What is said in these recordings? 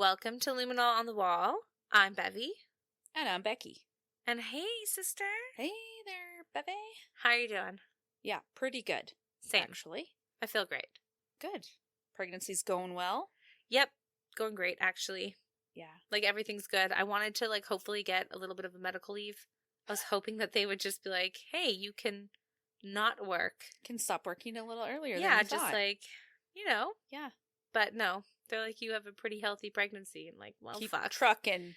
Welcome to Luminol on the Wall. I'm Bevy. And I'm Becky. And hey, sister. Hey there, Bevy. How are you doing? Yeah, pretty good. Same. Actually. I feel great. Good. Pregnancy's going well? Yep. Going great, actually. Yeah. Like, everything's good. I wanted to, hopefully get a little bit of a medical leave. I was hoping that they would just be like, hey, you can not work. Can stop working a little earlier than Yeah, you just thought. Yeah. But no, they're like, you have a pretty healthy pregnancy. And like, well, Keep fuck. trucking.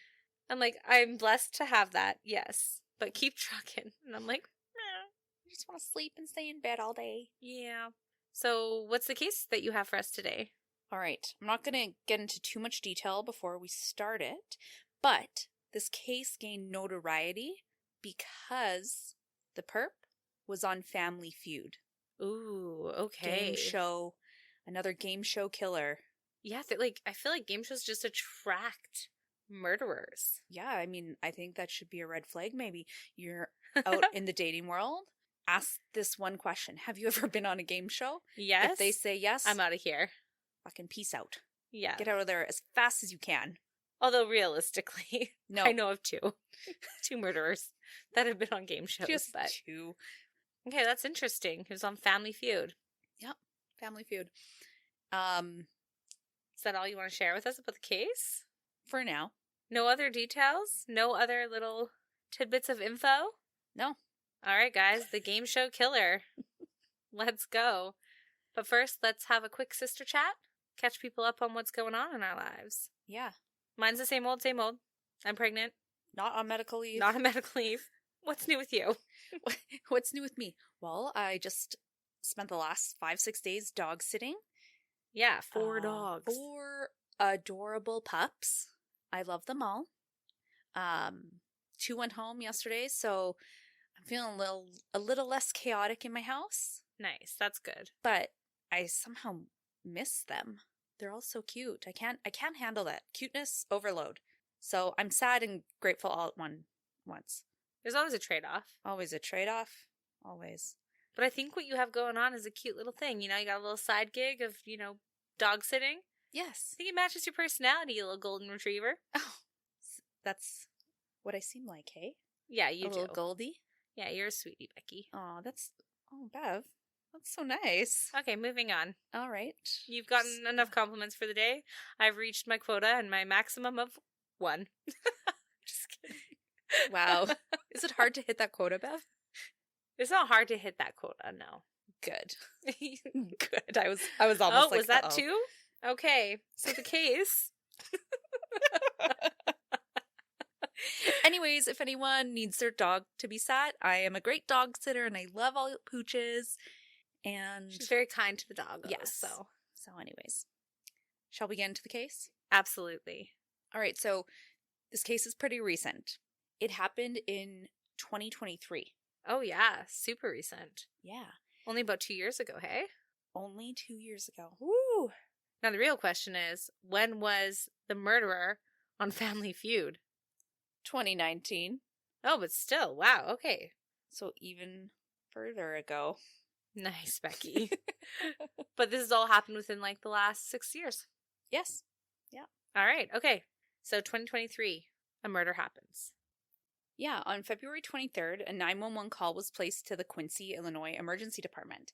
I'm like, I'm blessed to have that, yes. But keep trucking. And I'm like, I just want to sleep and stay in bed all day. yeah. So what's the case that you have for us today? All right. I'm not going to get into too much detail before we start it, but this case gained notoriety because the perp was on Family Feud. Ooh, okay. Game show. Another game show killer. Yeah, I feel like game shows just attract murderers. Yeah, I mean, I think that should be a red flag. Maybe you're out in the dating world. Ask this one question. Have you ever been on a game show? Yes. If they say yes, I'm out of here. fucking peace out. Yeah. Get out of there as fast as you can. Although realistically, No. I know of two murderers that have been on game shows. Just but... two. Okay, that's interesting. He was on Family Feud. Yep, Family Feud. Is that all you want to share with us about the case? For now. No other details? No other little tidbits of info? No. All right, guys, the game show killer. Let's go. But first, let's have a quick sister chat. Catch people up on what's going on in our lives. Yeah. Mine's the same old, same old. I'm pregnant. Not on medical leave. Not on medical leave. What's new with you? What's new with me? Well, I just spent the last 5-6 days dog sitting. Yeah, 4 dogs. 4 adorable pups. I love them all. 2 went home yesterday, so I'm feeling a little less chaotic in my house. Nice, that's good. But I somehow miss them. They're all so cute. I can't handle that. Cuteness overload. So I'm sad and grateful all at once. There's always a trade-off. Always a trade-off. Always. But I think what you have going on is a cute little thing. You got a little side gig of, dog sitting. Yes. I think it matches your personality, you little golden retriever. Oh, that's what I seem like, hey? Yeah, you a do. little Goldie. Yeah, you're a sweetie, Becky. Oh, Bev. That's so nice. Okay, moving on. All right. You've gotten enough compliments for the day. I've reached my quota and my maximum of 1. Just kidding. Wow. Is it hard to hit that quota, Bev? It's not hard to hit that quota, no. Good. Good. I was almost like, was that 2? Okay. So the case. Anyways, if anyone needs their dog to be sat, I am a great dog sitter and I love all pooches. And she's very kind to the dog. Yes. So anyways, shall we get into the case? Absolutely. All right. So this case is pretty recent. It happened in 2023. Oh, yeah. Super recent. Yeah. Only about 2 years ago, hey? Only 2 years ago. Woo! Now, the real question is, when was the murderer on Family Feud? 2019. Oh, but still. Wow. Okay. So even further ago. Nice, Becky. But this has all happened within, the last 6 years. Yes. Yeah. All right. Okay. So 2023, a murder happens. Yeah, on February 23rd, a 911 call was placed to the Quincy, Illinois Emergency Department.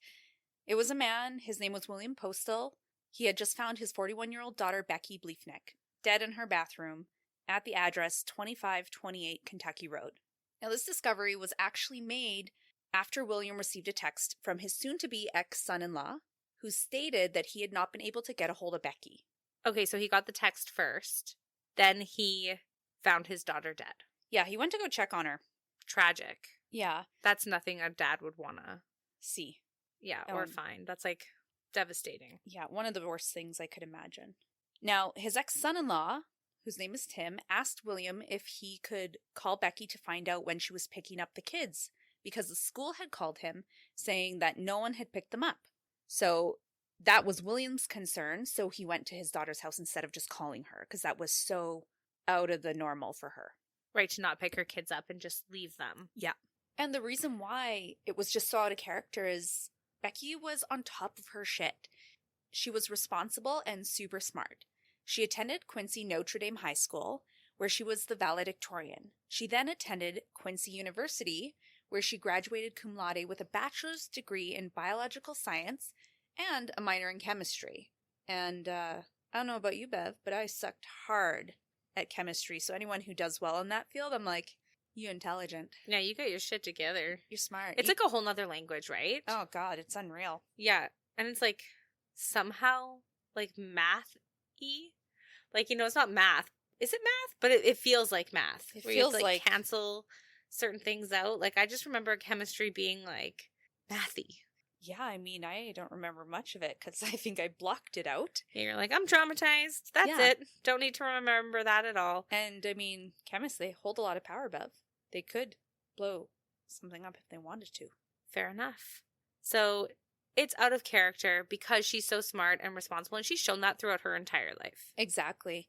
It was a man. His name was William Postal. He had just found his 41-year-old daughter, Becky Bliefnick, dead in her bathroom at the address 2528 Kentucky Road. Now, this discovery was actually made after William received a text from his soon-to-be ex-son-in-law, who stated that he had not been able to get a hold of Becky. Okay, so he got the text first. Then he found his daughter dead. Yeah, he went to go check on her. Tragic. Yeah. That's nothing a dad would want to see. Yeah, or find. That's, devastating. Yeah, one of the worst things I could imagine. Now, his ex-son-in-law, whose name is Tim, asked William if he could call Becky to find out when she was picking up the kids, because the school had called him saying that no one had picked them up. So that was William's concern, so he went to his daughter's house instead of just calling her, because that was so out of the normal for her. Right, to not pick her kids up and just leave them. Yeah. And the reason why it was just so out of character is Becky was on top of her shit. She was responsible and super smart. She attended Quincy Notre Dame High School, where she was the valedictorian. She then attended Quincy University, where she graduated cum laude with a bachelor's degree in biological science and a minor in chemistry. And I don't know about you, Bev, but I sucked hard at chemistry. So anyone who does well in that field, I'm like, you intelligent. Yeah, you got your shit together. You're smart. It's like a whole nother language, right? Oh, God, it's unreal. Yeah. And it's like somehow like math-y. Like, it's not math. Is it math? But it feels like math. It where feels you have to, like cancel certain things out. Like, I just remember chemistry being like mathy. Yeah, I mean, I don't remember much of it because I think I blocked it out. Yeah, you're like, I'm traumatized. That's it. Don't need to remember that at all. And I mean, chemists, they hold a lot of power, Bev. They could blow something up if they wanted to. Fair enough. So it's out of character because she's so smart and responsible, and she's shown that throughout her entire life. Exactly.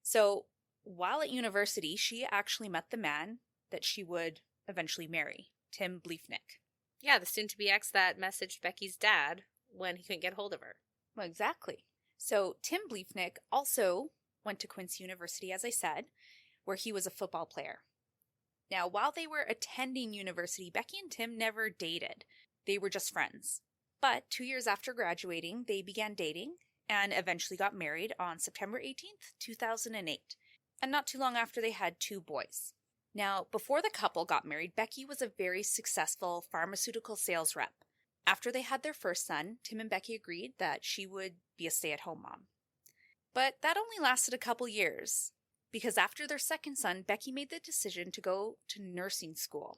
So while at university, she actually met the man that she would eventually marry, Tim Bliefnick. Yeah, the soon-to-be ex that messaged Becky's dad when he couldn't get hold of her. Well, exactly. So Tim Bliefnick also went to Quincy University, as I said, where he was a football player. Now, while they were attending university, Becky and Tim never dated. They were just friends. But 2 years after graduating, they began dating and eventually got married on September 18th, 2008. And not too long after, they had 2 boys. Now, before the couple got married, Becky was a very successful pharmaceutical sales rep. After they had their first son, Tim and Becky agreed that she would be a stay-at-home mom. But that only lasted a couple years, because after their second son, Becky made the decision to go to nursing school.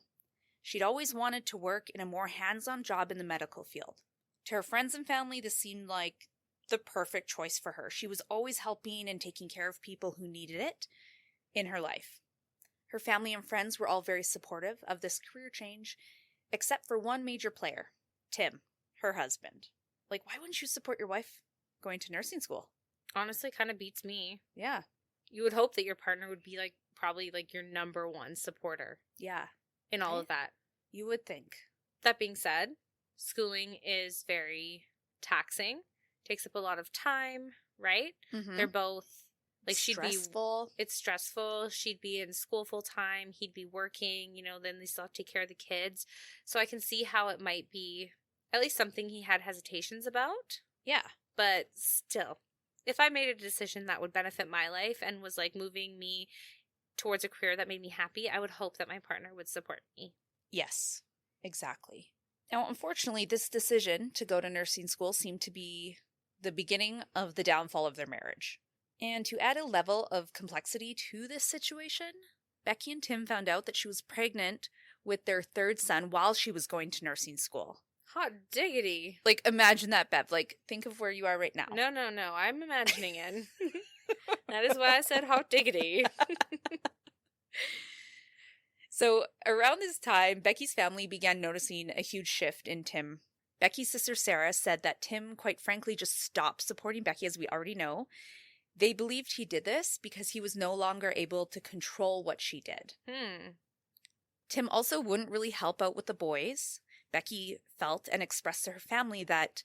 She'd always wanted to work in a more hands-on job in the medical field. To her friends and family, this seemed like the perfect choice for her. She was always helping and taking care of people who needed it in her life. Her family and friends were all very supportive of this career change, except for one major player, Tim, her husband. Like, why wouldn't you support your wife going to nursing school? Honestly, kind of beats me. Yeah. You would hope that your partner would be probably your number one supporter. Yeah. In all of that. You would think. That being said, schooling is very taxing, takes up a lot of time, right? Mm-hmm. They're both stressful. It's stressful. She'd be in school full time. He'd be working, then they still have to take care of the kids. So I can see how it might be at least something he had hesitations about. Yeah. But still, if I made a decision that would benefit my life and was moving me towards a career that made me happy, I would hope that my partner would support me. Yes, exactly. Now, unfortunately, this decision to go to nursing school seemed to be the beginning of the downfall of their marriage. And to add a level of complexity to this situation, Becky and Tim found out that she was pregnant with their third son while she was going to nursing school. Hot diggity. Imagine that, Bev. Think of where you are right now. No. I'm imagining it. That is why I said hot diggity. So around this time, Becky's family began noticing a huge shift in Tim. Becky's sister Sarah said that Tim, quite frankly, just stopped supporting Becky, as we already know. They believed he did this because he was no longer able to control what she did. Tim also wouldn't really help out with the boys. Becky felt and expressed to her family that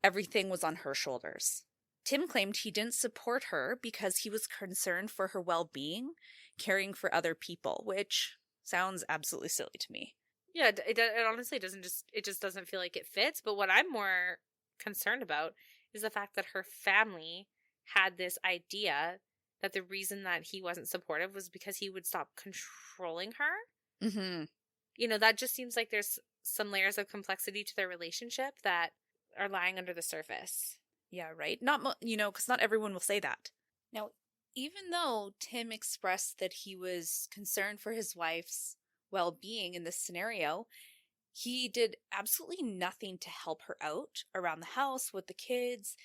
everything was on her shoulders. Tim claimed he didn't support her because he was concerned for her well-being, caring for other people, which sounds absolutely silly to me. Yeah, it honestly just doesn't feel like it fits. But what I'm more concerned about is the fact that her family had this idea that the reason that he wasn't supportive was because he would stop controlling her. Mm-hmm. That just seems like there's some layers of complexity to their relationship that are lying under the surface. Yeah, right. Because not everyone will say that. Now, even though Tim expressed that he was concerned for his wife's well-being in this scenario, he did absolutely nothing to help her out around the house with the kids.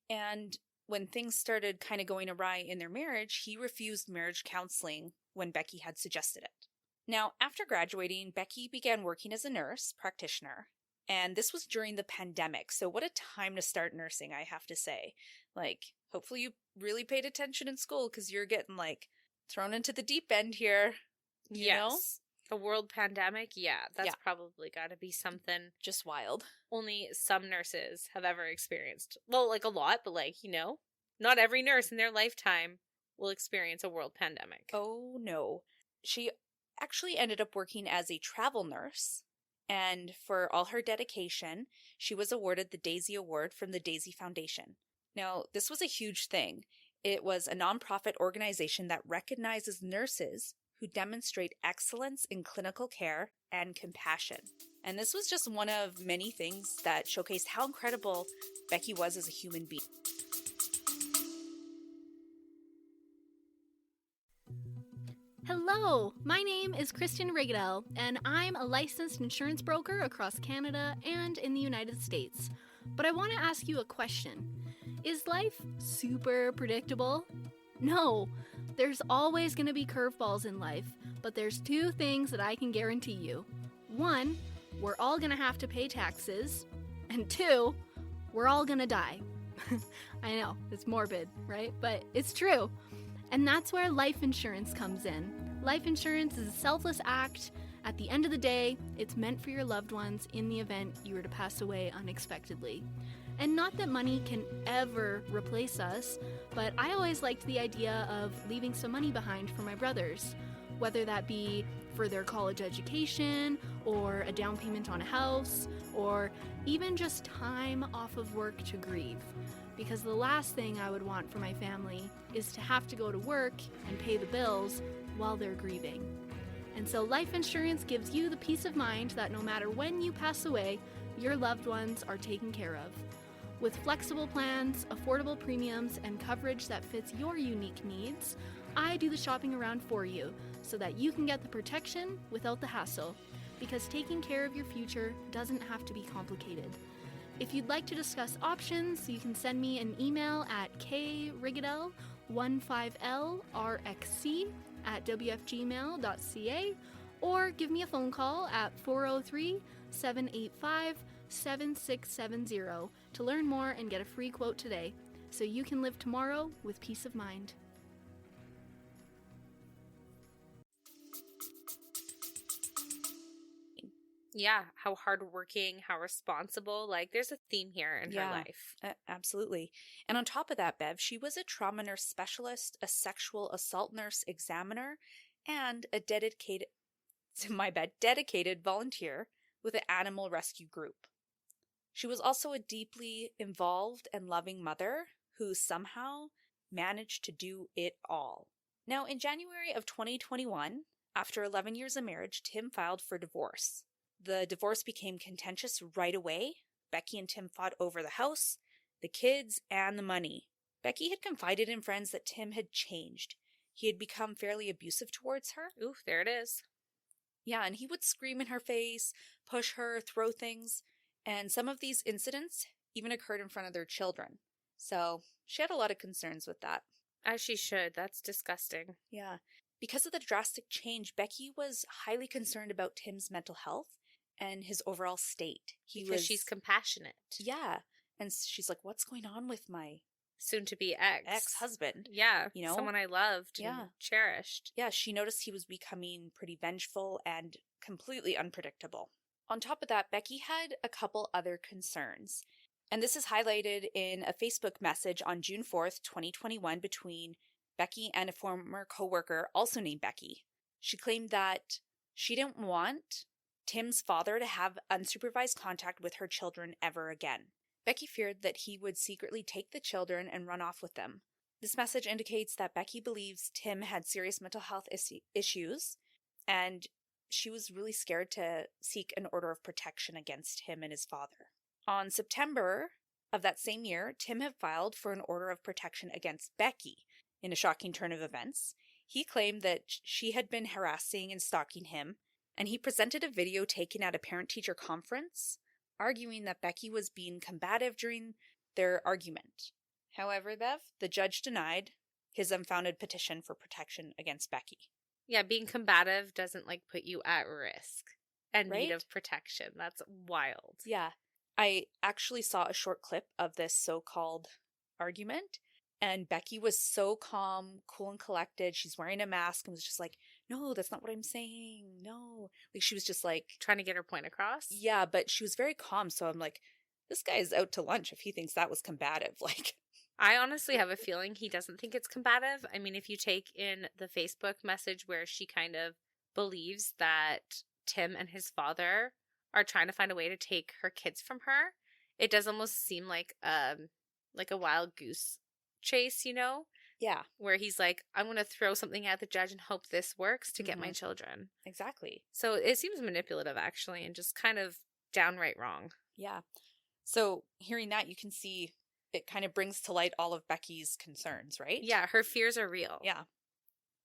And when things started kind of going awry in their marriage, he refused marriage counseling when Becky had suggested it. Now, after graduating, Becky began working as a nurse practitioner. And this was during the pandemic. So what a time to start nursing, I have to say. Hopefully you really paid attention in school because you're getting, thrown into the deep end here. You know? A world pandemic, that's probably got to be something just wild. Only some nurses have ever experienced. Well, a lot, but Not every nurse in their lifetime will experience a world pandemic. Oh, no. She actually ended up working as a travel nurse, and for all her dedication, she was awarded the Daisy Award from the Daisy Foundation. Now, this was a huge thing. It was a nonprofit organization that recognizes nurses who demonstrate excellence in clinical care and compassion. And this was just one of many things that showcased how incredible Becky was as a human being. Hello, my name is Kristen Rigadel, and I'm a licensed insurance broker across Canada and in the United States. But I want to ask you a question. Is life super predictable? No, there's always going to be curveballs in life, but there's two things that I can guarantee you. One, we're all going to have to pay taxes, and two, we're all going to die. I know, it's morbid, right? But it's true. And that's where life insurance comes in. Life insurance is a selfless act. At the end of the day, it's meant for your loved ones in the event you were to pass away unexpectedly. And not that money can ever replace us, but I always liked the idea of leaving some money behind for my brothers, whether that be for their college education, or a down payment on a house, or even just time off of work to grieve. Because the last thing I would want for my family is to have to go to work and pay the bills while they're grieving. And so life insurance gives you the peace of mind that no matter when you pass away, your loved ones are taken care of. With flexible plans, affordable premiums, and coverage that fits your unique needs, I do the shopping around for you so that you can get the protection without the hassle. Because taking care of your future doesn't have to be complicated. If you'd like to discuss options, you can send me an email at krigadel15lrxc@wfgmail.ca or give me a phone call at 403-785-7670 to learn more and get a free quote today so you can live tomorrow with peace of mind. Yeah, how hardworking, how responsible. Like, there's a theme here in her life. Absolutely. And on top of that, Bev, she was a trauma nurse specialist, a sexual assault nurse examiner, and a dedicated volunteer with an animal rescue group. She was also a deeply involved and loving mother who somehow managed to do it all. Now, in January of 2021, after 11 years of marriage, Tim filed for divorce. The divorce became contentious right away. Becky and Tim fought over the house, the kids, and the money. Becky had confided in friends that Tim had changed. He had become fairly abusive towards her. Oof, there it is. Yeah, and he would scream in her face, push her, throw things, and some of these incidents even occurred in front of their children. So she had a lot of concerns with that. As she should. That's disgusting. Yeah. Because of the drastic change, Becky was highly concerned about Tim's mental health and his overall state. She's compassionate. Yeah. And she's like, what's going on with my soon-to-be ex-husband? Yeah. You know? Someone I loved and cherished. Yeah, she noticed he was becoming pretty vengeful and completely unpredictable. On top of that, Becky had a couple other concerns. And this is highlighted in a Facebook message on June 4th, 2021 between Becky and a former coworker also named Becky. She claimed that she didn't want Tim's father to have unsupervised contact with her children ever again. Becky feared that he would secretly take the children and run off with them. This message indicates that Becky believes Tim had serious mental health issues, and she was really scared to seek an order of protection against him and his father. On September of that same year, Tim had filed for an order of protection against Becky. In a shocking turn of events, he claimed that she had been harassing and stalking him, and he presented a video taken at a parent-teacher conference, arguing that Becky was being combative during their argument. However, Bev, the judge denied his unfounded petition for protection against Becky. Yeah, being combative doesn't, put you at risk and need of protection. That's wild. Yeah. I actually saw a short clip of this so-called argument, and Becky was so calm, cool, and collected. She's wearing a mask and was just like, no, that's not what I'm saying. No. She was just trying to get her point across? Yeah, but she was very calm. So I'm like, this guy is out to lunch if he thinks that was combative. I honestly have a feeling he doesn't think it's combative. I mean, if you take in the Facebook message where she kind of believes that Tim and his father are trying to find a way to take her kids from her, it does almost seem like a wild goose chase, you know? Yeah. Where he's like, I'm going to throw something at the judge and hope this works to get my children. Exactly. So it seems manipulative, actually, and just kind of downright wrong. Yeah. So hearing that, you can see it kind of brings to light all of Becky's concerns, right? Yeah, her fears are real. Yeah.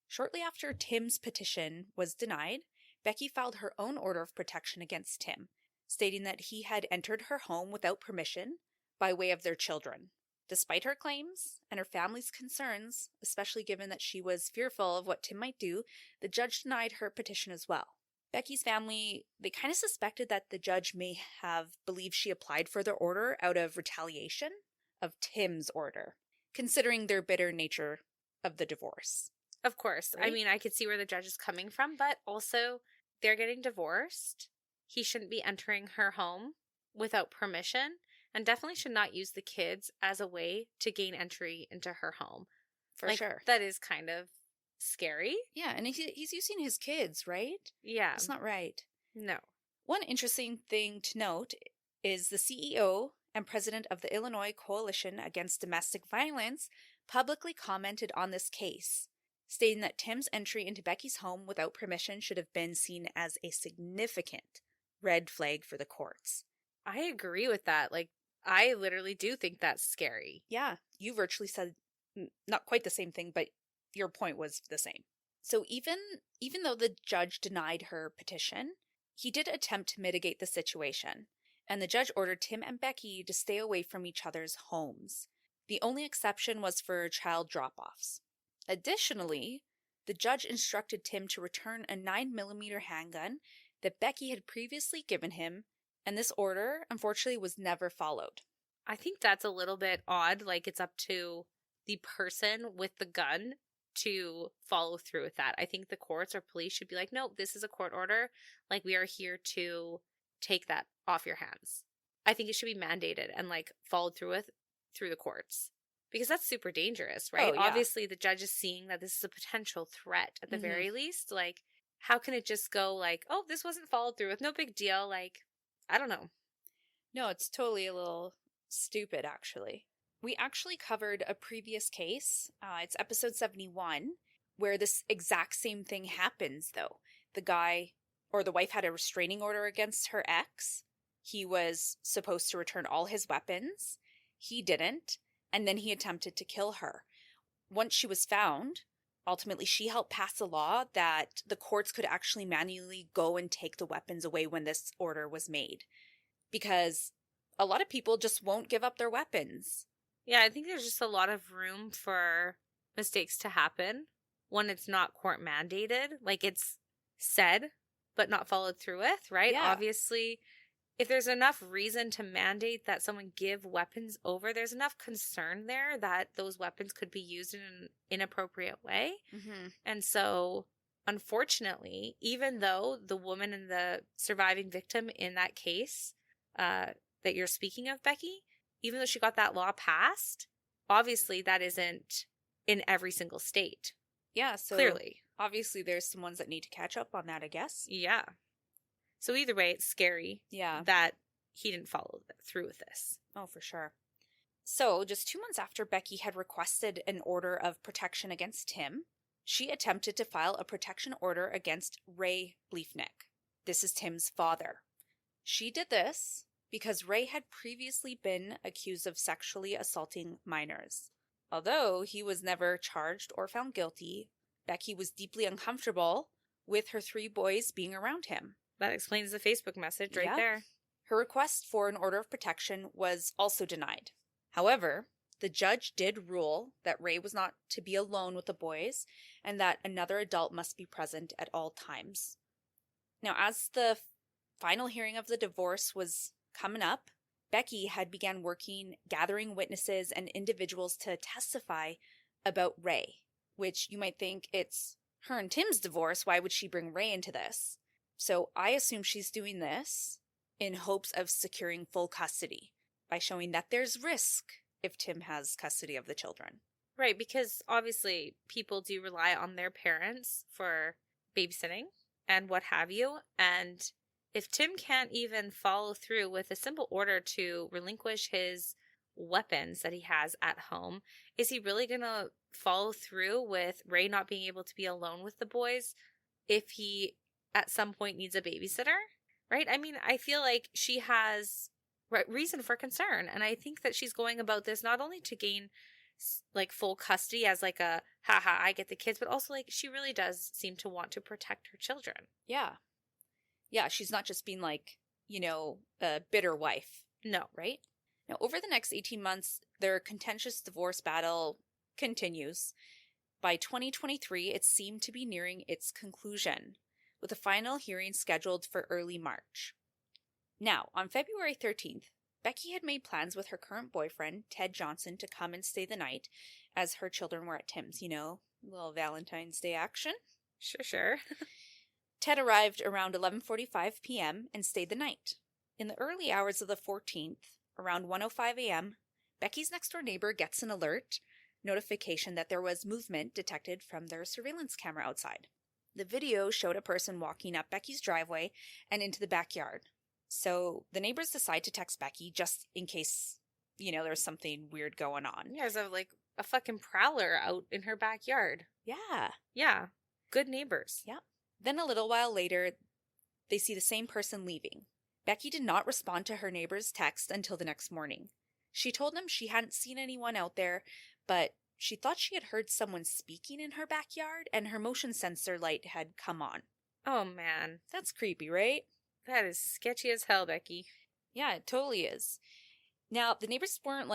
Shortly after Tim's petition was denied, Becky filed her own order of protection against Tim, stating that he had entered her home without permission by way of their children. Despite her claims and her family's concerns, especially given that she was fearful of what Tim might do, the judge denied her petition as well. Becky's family, they kind of suspected that the judge may have believed she applied for the order out of retaliation of Tim's order, considering their bitter nature of the divorce. Of course. Right? I mean, I could see where the judge is coming from, but also they're getting divorced. He shouldn't be entering her home without permission, and definitely should not use the kids as a way to gain entry into her home. For sure. That is kind of scary. Yeah, and he's using his kids, right? Yeah. It's not right. No. One interesting thing to note is the CEO and president of the Illinois Coalition Against Domestic Violence publicly commented on this case, stating that Tim's entry into Becky's home without permission should have been seen as a significant red flag for the courts. I agree with that. I literally do think that's scary. Yeah, you virtually said not quite the same thing, but your point was the same. So even though the judge denied her petition, he did attempt to mitigate the situation, and the judge ordered Tim and Becky to stay away from each other's homes. The only exception was for child drop-offs. Additionally, the judge instructed Tim to return a 9mm handgun that Becky had previously given him, and this order, unfortunately, was never followed. I think that's a little bit odd. It's up to the person with the gun to follow through with that. I think the courts or police should be like, no, this is a court order. We are here to take that off your hands. I think it should be mandated and followed through with through the courts, because that's super dangerous, right? Oh, yeah. Obviously the judge is seeing that this is a potential threat at the very least. How can it just go oh, this wasn't followed through with, no big deal? I don't know. No, it's totally a little stupid, actually. We actually covered a previous case, it's episode 71, where this exact same thing happens, though. The guy, or the wife, had a restraining order against her ex. He was supposed to return all his weapons. He didn't, and then he attempted to kill her. Once she was found, ultimately she helped pass a law that the courts could actually manually go and take the weapons away when this order was made. Because a lot of people just won't give up their weapons. Yeah, I think there's just a lot of room for mistakes to happen when it's not court mandated. It's said, but not followed through with, right? Yeah. Obviously, if there's enough reason to mandate that someone give weapons over, there's enough concern there that those weapons could be used in an inappropriate way. Mm-hmm. And so, unfortunately, even though the woman and the surviving victim in that case that you're speaking of, Becky, even though she got that law passed, obviously that isn't in every single state. Yeah, so clearly. Obviously there's some ones that need to catch up on that, I guess. Yeah. So either way, it's scary that he didn't follow through with this. Oh, for sure. So just 2 months after Becky had requested an order of protection against Tim, she attempted to file a protection order against Ray Bliefnick. This is Tim's father. She did this because Ray had previously been accused of sexually assaulting minors. Although he was never charged or found guilty, Becky was deeply uncomfortable with her 3 boys being around him. That explains the Facebook message right there. Her request for an order of protection was also denied. However, the judge did rule that Ray was not to be alone with the boys and that another adult must be present at all times. Now, as the final hearing of the divorce was coming up, Becky had began gathering witnesses and individuals to testify about Ray, which you might think it's her and Tim's divorce. Why would she bring Ray into this? So I assume she's doing this in hopes of securing full custody by showing that there's risk if Tim has custody of the children. Right, because obviously people do rely on their parents for babysitting and what have you. And if Tim can't even follow through with a simple order to relinquish his weapons that he has at home, is he really going to follow through with Ray not being able to be alone with the boys if he at some point needs a babysitter? Right? I mean, I feel like she has reason for concern. And I think that she's going about this not only to gain like full custody as like a haha I get the kids, but also like she really does seem to want to protect her children. Yeah, she's not just being like, a bitter wife. No. Right? Now, over the next 18 months, their contentious divorce battle continues. By 2023, it seemed to be nearing its conclusion, with a final hearing scheduled for early March. Now, on February 13th, Becky had made plans with her current boyfriend, Ted Johnson, to come and stay the night as her children were at Tim's, little Valentine's Day action. Sure. Ted arrived around 11:45 p.m. and stayed the night. In the early hours of the 14th, around 1:05 a.m., Becky's next-door neighbor gets an alert notification that there was movement detected from their surveillance camera outside. The video showed a person walking up Becky's driveway and into the backyard. So the neighbors decide to text Becky just in case, there's something weird going on. Yeah, there's a fucking prowler out in her backyard. Yeah. Good neighbors. Yeah. Then a little while later, they see the same person leaving. Becky did not respond to her neighbor's text until the next morning. She told them she hadn't seen anyone out there, but she thought she had heard someone speaking in her backyard and her motion sensor light had come on. Oh, man. That's creepy, right? That is sketchy as hell, Becky. Yeah, it totally is. Now, the neighbors weren't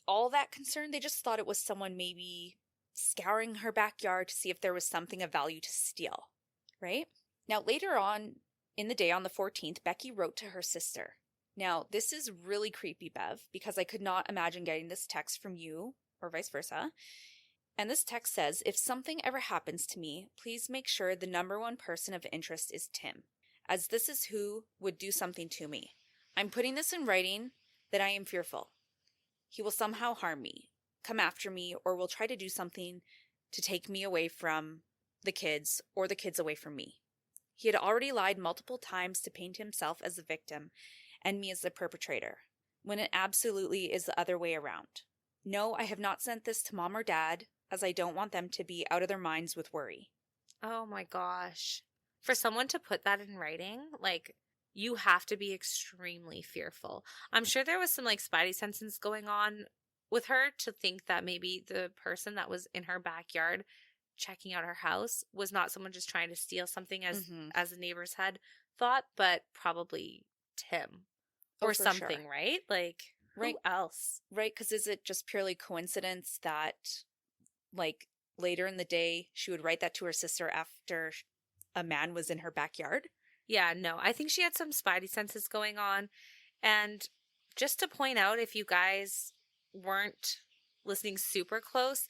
all that concerned. They just thought it was someone maybe scouring her backyard to see if there was something of value to steal, right? Now, later on in the day on the 14th, Becky wrote to her sister. Now, this is really creepy, Bev, because I could not imagine getting this text from you or vice versa. And this text says, if something ever happens to me, please make sure the number one person of interest is Tim, as this is who would do something to me. I'm putting this in writing that I am fearful. He will somehow harm me, come after me, or will try to do something to take me away from the kids or the kids away from me. He had already lied multiple times to paint himself as the victim and me as the perpetrator, when it absolutely is the other way around. No, I have not sent this to Mom or Dad, as I don't want them to be out of their minds with worry. Oh my gosh. For someone to put that in writing, you have to be extremely fearful. I'm sure there was some spidey senses going on with her to think that maybe the person that was in her backyard checking out her house was not someone just trying to steal something as the neighbors had thought, but probably Tim or something, sure. Right? Right. Who else? Right, because is it just purely coincidence that, later in the day, she would write that to her sister after a man was in her backyard? Yeah, no. I think she had some spidey senses going on. And just to point out, if you guys weren't listening super close,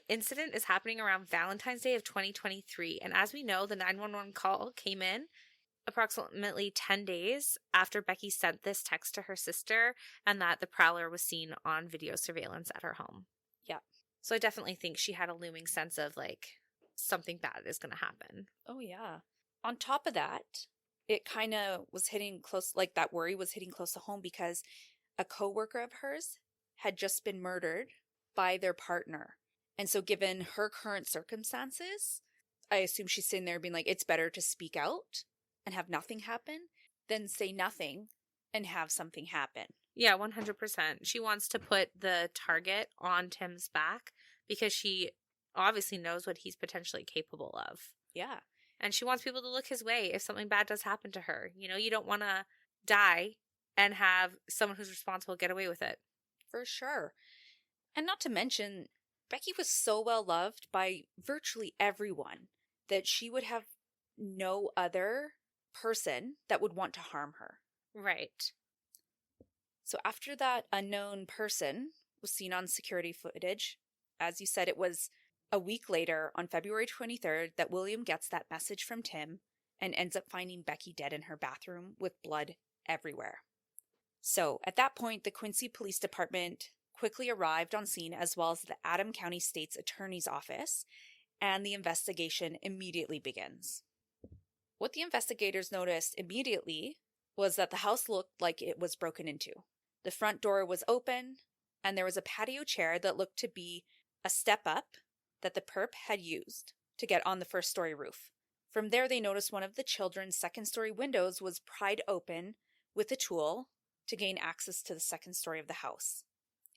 incident is happening around Valentine's Day of 2023. And as we know, the 911 call came in approximately 10 days after Becky sent this text to her sister and that the prowler was seen on video surveillance at her home. Yeah. So I definitely think she had a looming sense of something bad is going to happen. Oh, yeah. On top of that, it kind of was hitting close, that worry was hitting close to home because a coworker of hers had just been murdered by their partner. And so given her current circumstances, I assume she's sitting there being it's better to speak out and have nothing happen than say nothing and have something happen. Yeah, 100%. She wants to put the target on Tim's back because she obviously knows what he's potentially capable of. Yeah. And she wants people to look his way if something bad does happen to her. You don't want to die and have someone who's responsible get away with it. For sure. And not to mention, Becky was so well loved by virtually everyone that she would have no other person that would want to harm her. Right. So after that unknown person was seen on security footage, as you said, it was a week later on February 23rd that William gets that message from Tim and ends up finding Becky dead in her bathroom with blood everywhere. So at that point, the Quincy Police Department quickly arrived on scene, as well as the Adam County State's Attorney's Office, and the investigation immediately begins. What the investigators noticed immediately was that the house looked like it was broken into. The front door was open, and there was a patio chair that looked to be a step up that the perp had used to get on the first-story roof. From there, they noticed one of the children's second-story windows was pried open with a tool to gain access to the second story of the house.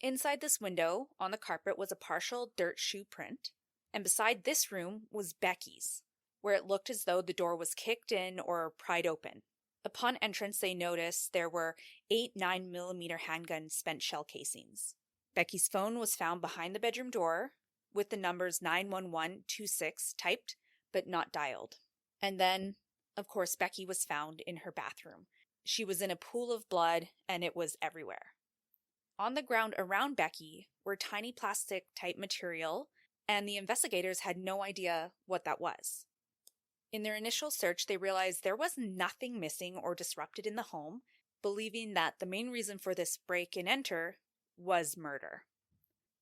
Inside this window, on the carpet, was a partial dirt shoe print, and beside this room was Becky's, where it looked as though the door was kicked in or pried open. Upon entrance, they noticed there were 8 9mm handgun spent shell casings. Becky's phone was found behind the bedroom door with the numbers 91126 typed but not dialed. And then, of course, Becky was found in her bathroom. She was in a pool of blood, and it was everywhere. On the ground around Becky were tiny plastic-type material, and the investigators had no idea what that was. In their initial search, they realized there was nothing missing or disrupted in the home, believing that the main reason for this break and enter was murder.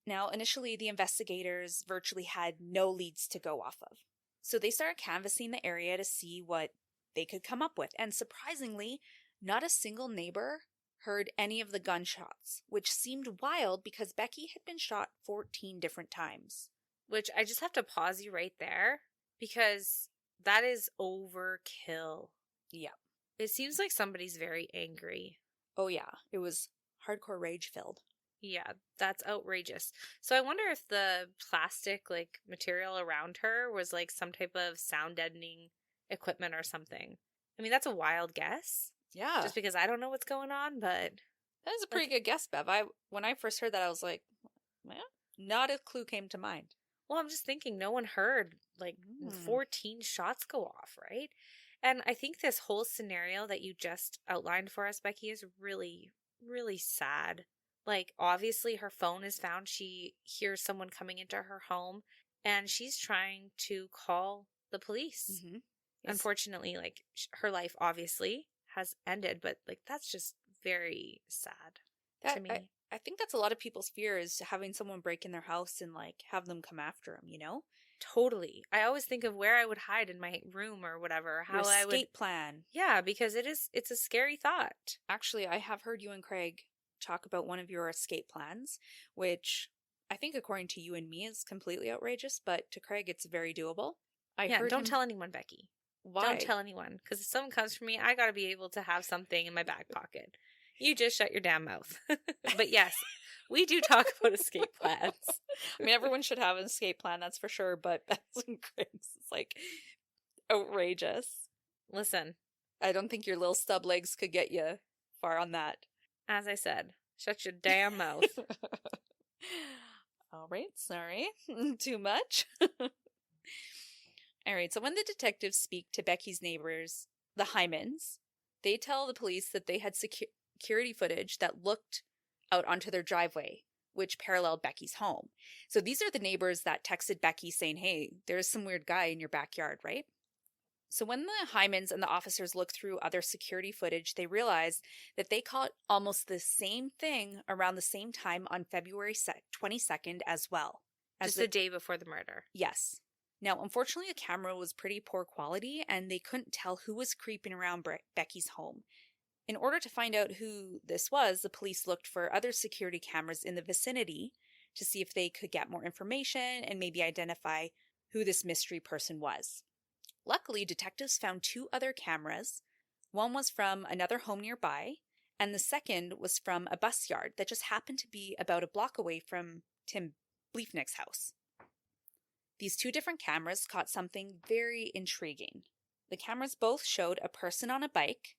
Now, initially, the investigators virtually had no leads to go off of. So they started canvassing the area to see what they could come up with. And surprisingly, not a single neighbor heard any of the gunshots, which seemed wild because Becky had been shot 14 different times. Which I just have to pause you right there because that is overkill. Yeah. It seems like somebody's very angry. Oh yeah, it was hardcore rage-filled. Yeah, that's outrageous. So I wonder if the plastic, material around her was, some type of sound deadening equipment or something. I mean, that's a wild guess. Yeah. Just because I don't know what's going on, but... That is a pretty good guess, Bev. When I first heard that, I was like, well, not a clue came to mind. Well, I'm just thinking no one heard, 14 shots go off, right? And I think this whole scenario that you just outlined for us, Becky, is really, really sad. Obviously her phone is found. She hears someone coming into her home and she's trying to call the police. Mm-hmm. Yes. Unfortunately, her life obviously has ended, but that's just very sad to me. I think that's a lot of people's fear is having someone break in their house and have them come after them, you know? Totally. I always think of where I would hide in my room or whatever. How Your I would escape plan. Yeah, because it's a scary thought. Actually, I have heard you and Craig talk about one of your escape plans, which I think according to you and me is completely outrageous, but to Craig it's very doable. Don't tell anyone, Becky. Why? Don't tell anyone, because if someone comes for me, I gotta be able to have something in my back pocket. You just shut your damn mouth. But yes, we do talk about escape plans. I mean, everyone should have an escape plan, that's for sure, but Beth's and Craig's is outrageous. Listen. I don't think your little stub legs could get you far on that. As I said, shut your damn mouth. All right, sorry. Too much. All right, so when the detectives speak to Becky's neighbors, the Hymans, they tell the police that they had security footage that looked out onto their driveway, which paralleled Becky's home. So these are the neighbors that texted Becky saying, hey, there's some weird guy in your backyard, right? So when the Hymans and the officers looked through other security footage, they realized that they caught almost the same thing around the same time on February 22nd as well. Just the day before the murder. Yes. Now, unfortunately, the camera was pretty poor quality, and they couldn't tell who was creeping around Becky's home. In order to find out who this was, the police looked for other security cameras in the vicinity to see if they could get more information and maybe identify who this mystery person was. Luckily, detectives found 2 other cameras. One was from another home nearby, and the second was from a bus yard that just happened to be about a block away from Tim Bliefnick's house. These 2 different cameras caught something very intriguing. The cameras both showed a person on a bike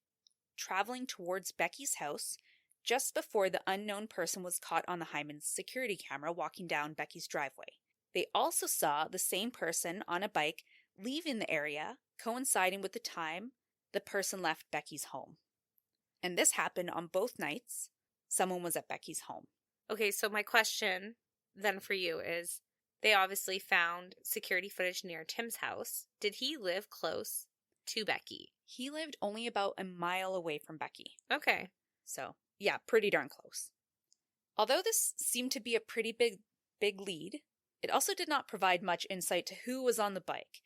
traveling towards Becky's house just before the unknown person was caught on the Hyman's security camera walking down Becky's driveway. They also saw the same person on a bike leaving the area, coinciding with the time the person left Becky's home. And this happened on both nights. Someone was at Becky's home. Okay, so my question then for you is, they obviously found security footage near Tim's house. Did he live close to Becky? He lived only about a mile away from Becky. Okay. So, yeah, pretty darn close. Although this seemed to be a pretty big lead, it also did not provide much insight to who was on the bike,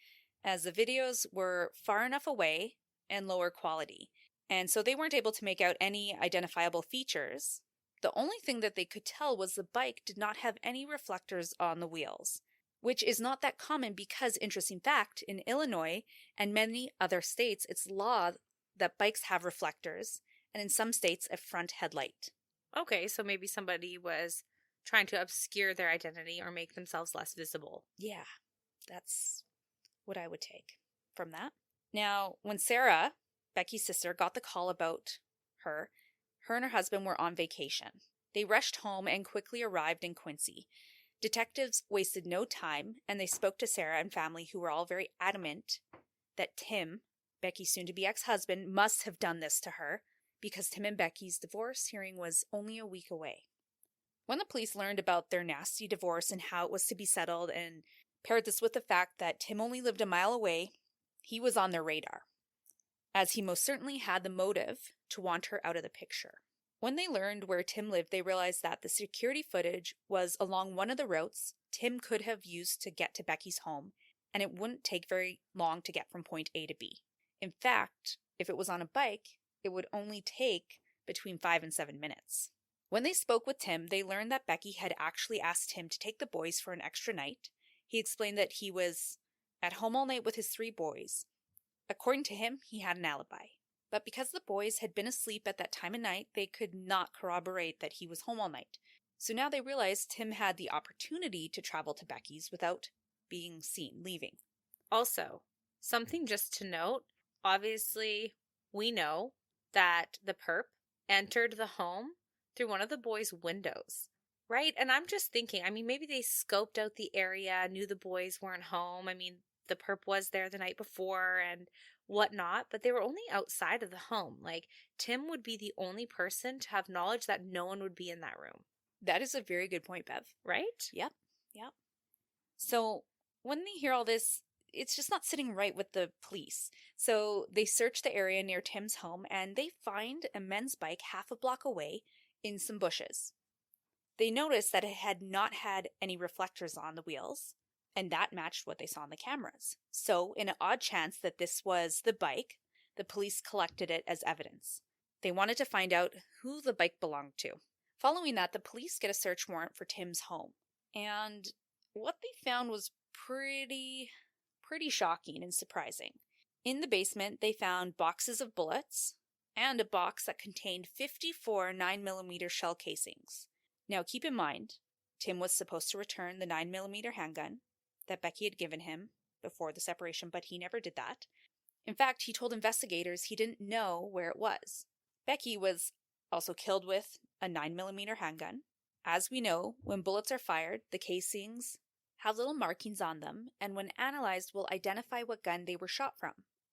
as the videos were far enough away and lower quality, and so they weren't able to make out any identifiable features. The only thing that they could tell was the bike did not have any reflectors on the wheels, which is not that common because, interesting fact, in Illinois and many other states, it's law that bikes have reflectors, and in some states, a front headlight. Okay, so maybe somebody was trying to obscure their identity or make themselves less visible. Yeah, that's what I would take from that. Now, when Sarah, Becky's sister, got the call about her and her husband were on vacation. They rushed home and quickly arrived in Quincy. Detectives wasted no time, and they spoke to Sarah and family, who were all very adamant that Tim, Becky's soon-to-be ex-husband, must have done this to her, because Tim and Becky's divorce hearing was only a week away. When the police learned about their nasty divorce and how it was to be settled, and paired this with the fact that Tim only lived a mile away, he was on their radar, as he most certainly had the motive to want her out of the picture. When they learned where Tim lived, they realized that the security footage was along one of the routes Tim could have used to get to Becky's home, and it wouldn't take very long to get from point A to B. In fact, if it was on a bike, it would only take between 5 and 7 minutes. When they spoke with Tim, they learned that Becky had actually asked him to take the boys for an extra night. He explained that he was at home all night with his 3 boys. According to him, he had an alibi. But because the boys had been asleep at that time of night, they could not corroborate that he was home all night. So now they realized Tim had the opportunity to travel to Becky's without being seen leaving. Also, something just to note, obviously we know that the perp entered the home through one of the boys' windows, right? And I'm just thinking, I mean, maybe they scoped out the area, knew the boys weren't home. I mean, the perp was there the night before and whatnot, but they were only outside of the home. Like, Tim would be the only person to have knowledge that no one would be in that room. That is a very good point, Bev. Right? Yep. So when they hear all this, it's just not sitting right with the police. So they search the area near Tim's home, and they find a men's bike half a block away in some bushes. They noticed that it had not had any reflectors on the wheels, and that matched what they saw on the cameras. So, in an odd chance that this was the bike, the police collected it as evidence. They wanted to find out who the bike belonged to. Following that, the police get a search warrant for Tim's home. And what they found was pretty shocking and surprising. In the basement, they found boxes of bullets and a box that contained 54 9mm shell casings. Now, keep in mind, Tim was supposed to return the 9mm handgun that Becky had given him before the separation, but he never did that. In fact, he told investigators he didn't know where it was. Becky was also killed with a 9mm handgun. As we know, when bullets are fired, the casings have little markings on them, and when analyzed will identify what gun they were shot from.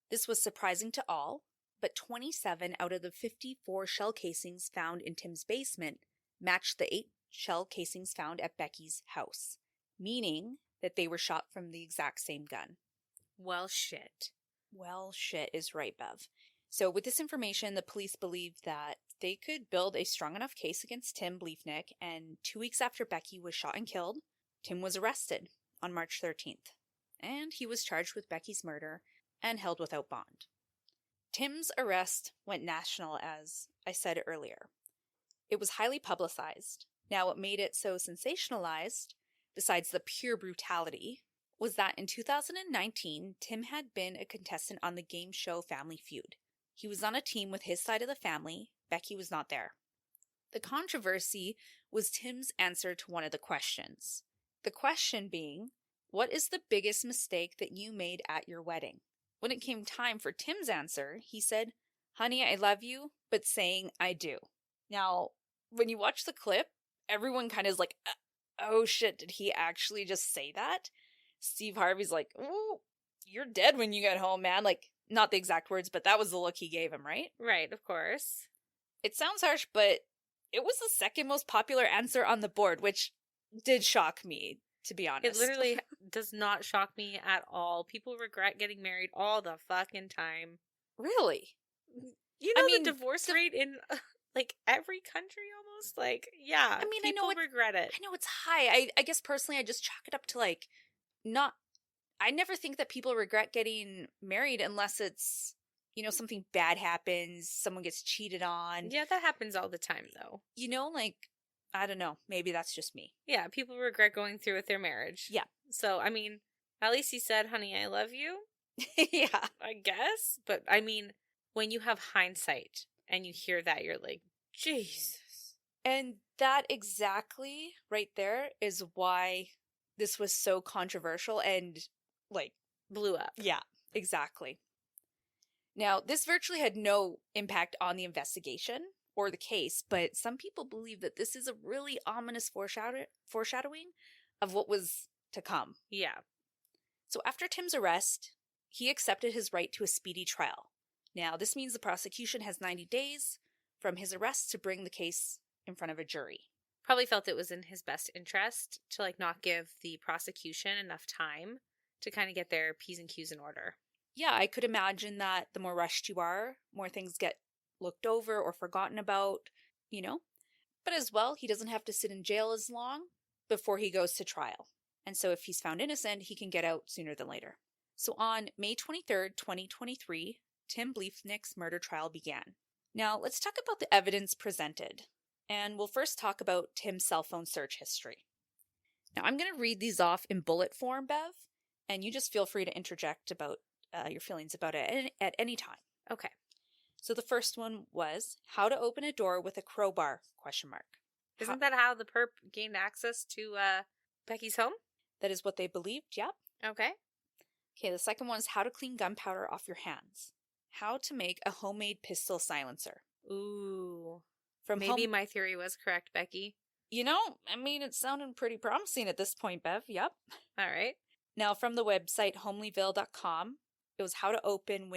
This was surprising to all, but 27 out of the 54 shell casings found in Tim's basement matched the 8 shell casings found at Becky's house, meaning that they were shot from the exact same gun. Well, shit. Well, shit is right, Bev. So with this information, the police believed that they could build a strong enough case against Tim Bliefnick, and 2 weeks after Becky was shot and killed, Tim was arrested on March 13th, and he was charged with Becky's murder and held without bond. Tim's arrest went national, as I said earlier. It was highly publicized. Now, what made it so sensationalized, besides the pure brutality, was that in 2019, Tim had been a contestant on the game show Family Feud. He was on a team with his side of the family. Becky was not there. The controversy was Tim's answer to one of the questions. The question being, what is the biggest mistake that you made at your wedding? When it came time for Tim's answer, he said, "Honey, I love you, but saying I do." Now, when you watch the clip, everyone kind of is like, oh shit, did he actually just say that? Steve Harvey's like, oh, you're dead when you get home, man. Like, not the exact words, but that was the look he gave him, right? Right, of course. It sounds harsh, but it was the second most popular answer on the board, which did shock me, to be honest. It literally does not shock me at all. People regret getting married all the fucking time. Really? You know, the divorce rate in like every country almost. Like, yeah, I mean, people regret it. I know it's high. I guess personally, I just chalk it up to like, not, I never think that people regret getting married unless it's, you know, something bad happens, someone gets cheated on. Yeah, that happens all the time, though. You know, like, I don't know. Maybe that's just me. Yeah, people regret going through with their marriage. Yeah. So, I mean, at least he said, honey, I love you. Yeah. I guess. But, I mean, when you have hindsight and you hear that, you're like, Jesus. And that exactly right there is why this was so controversial and, like, Blew up. yeah, exactly. Now, this virtually had no impact on the investigation or the case, but some people believe that this is a really ominous foreshadowing of what was to come. Yeah. So after Tim's arrest, he accepted his right to a speedy trial. Now, this means the prosecution has 90 days from his arrest to bring the case in front of a jury. Probably felt it was in his best interest to, like, not give the prosecution enough time to kind of get their P's and Q's in order. Yeah, I could imagine that the more rushed you are, more things get looked over or forgotten about, you know? But as well, he doesn't have to sit in jail as long before he goes to trial. And so if he's found innocent, he can get out sooner than later. So on May 23rd, 2023, Tim Bliefnick's murder trial began. Now, let's talk about the evidence presented. And we'll first talk about Tim's cell phone search history. Now, I'm going to read these off in bullet form, Bev, and you just feel free to interject about your feelings about it at any time. Okay. So the first one was how to open a door with a crowbar, ? Isn't that how the perp gained access to Becky's home? That is what they believed, yep. Okay. Okay, the second one is how to clean gunpowder off your hands. How to make a homemade pistol silencer. Ooh. From Maybe my theory was correct, Becky. You know, I mean, it's sounding pretty promising at this point, Bev, yep. All right. Now, from the website homelyville.com, it was how to open a